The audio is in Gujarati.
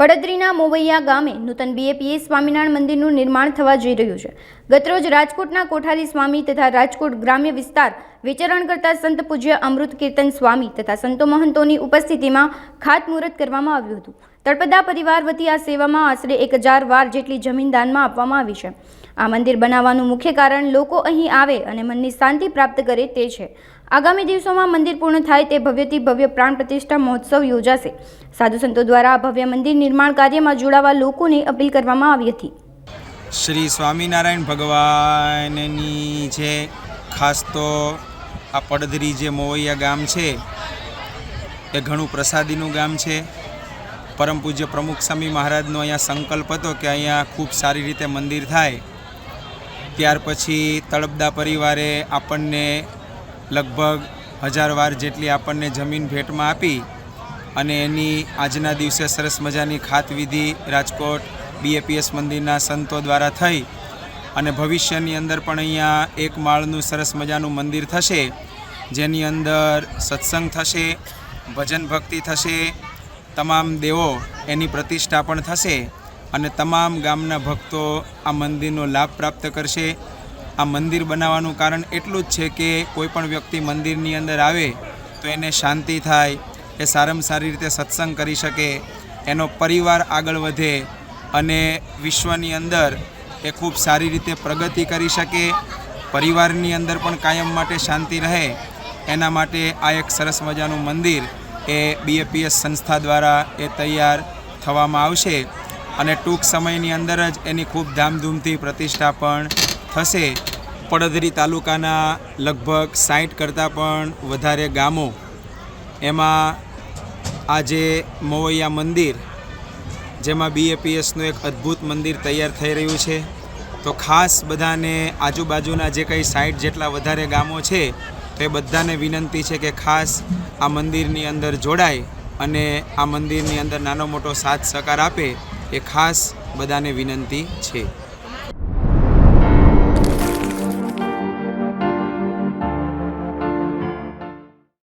પડદરીના મોવૈયા ગામે નૂતન બીએપીએસ સ્વામિનારાયણ મંદિરનું નિર્માણ થવા જઈ રહ્યું છે। ગતરોજ રાજકોટના કોઠારી સ્વામી તથા રાજકોટ ગ્રામ્ય વિસ્તાર વિચરણ કરતા સંત પૂજ્ય અમૃત કીર્તન સ્વામી તથા સંતો મહંતોની ઉપસ્થિતિમાં ખાતમુહૂર્ત કરવામાં આવ્યું હતું। તળપદા પરિવાર વતી આ સેવામાં આશરે 1000 વાર જેટલી જમીન દાનમાં આપવામાં આવી છે। આ મંદિર બનાવવાનું મુખ્ય કારણ લોકો અહીં આવે અને મનની શાંતિ પ્રાપ્ત કરે તે છે। આગામી દિવસોમાં મંદિર પૂર્ણ થાય તે ભવ્યથી ભવ્ય પ્રાણ પ્રતિષ્ઠા મહોત્સવ યોજાશે। સાધુ સંતો દ્વારા આ ભવ્ય મંદિર નિર્માણ કાર્યમાં જોડાવા લોકોને અપીલ કરવામાં આવી હતી। શ્રી સ્વામિનારાયણ ભગવાનની જે ખાસ તો આ પડદરી જે મોવૈયા ગામ છે એ ઘણું પ્રસાદીનું ગામ છે। પરમ પૂજ્ય પ્રમુખ સ્વામી મહારાજનો અહીંયા સંકલ્પ હતો કે અહીંયા ખૂબ સારી રીતે મંદિર થાય। ત્યાર પછી તળપદા પરિવારે આપણને લગભગ 1000 વાર જેટલી આપણને જમીન ભેટમાં આપી અને એની આજના દિવસે સરસ મજાની ખાતવિધિ રાજકોટ બીએપીએસ મંદિરના સંતો દ્વારા થઈ અને ભવિષ્યની અંદર પણ અહીંયા એક માળનું સરસ મજાનું મંદિર થશે, જેની અંદર સત્સંગ થશે, ભજન ભક્તિ થશે, તમામ દેવો એની પ્રતિષ્ઠા પણ થશે અને તમામ ગામના ભક્તો આ મંદિરનો લાભ પ્રાપ્ત કરશે। આ મંદિર બનાવવાનું કારણ એટલું જ છે કે કોઈ પણ વ્યક્તિ મંદિરની અંદર આવે તો એને શાંતિ થાય, એ સારામાં સારી રીતે સત્સંગ કરી શકે, એનો પરિવાર આગળ વધે અને વિશ્વની અંદર એ ખૂબ સારી રીતે પ્રગતિ કરી શકે, પરિવારની અંદર પણ કાયમ માટે શાંતિ રહે, એના માટે આ એક સરસ મજાનું મંદિર એ બીએપીએસ સંસ્થા દ્વારા એ તૈયાર થવામાં આવશે અને ટૂંક સમયની અંદર જ એની ખૂબ ધામધૂમથી પ્રતિષ્ઠા પણ થશે। પડદરી તાલુકાના લગભગ 60 કરતાં પણ વધારે ગામો એમાં આજે મોવૈયા મંદિર જેમાં બીએપીએસનું એક અદ્ભુત મંદિર તૈયાર થઈ રહ્યું છે। તો ખાસ બધાને આજુબાજુના જે કંઈ 60 જેટલા વધારે ગામો છે તો એ બધાને વિનંતી છે કે ખાસ આ મંદિરની અંદર જોડાય અને આ મંદિરની અંદર નાનો મોટો સાથ સહકાર આપે એ ખાસ બધાને વિનંતી છે।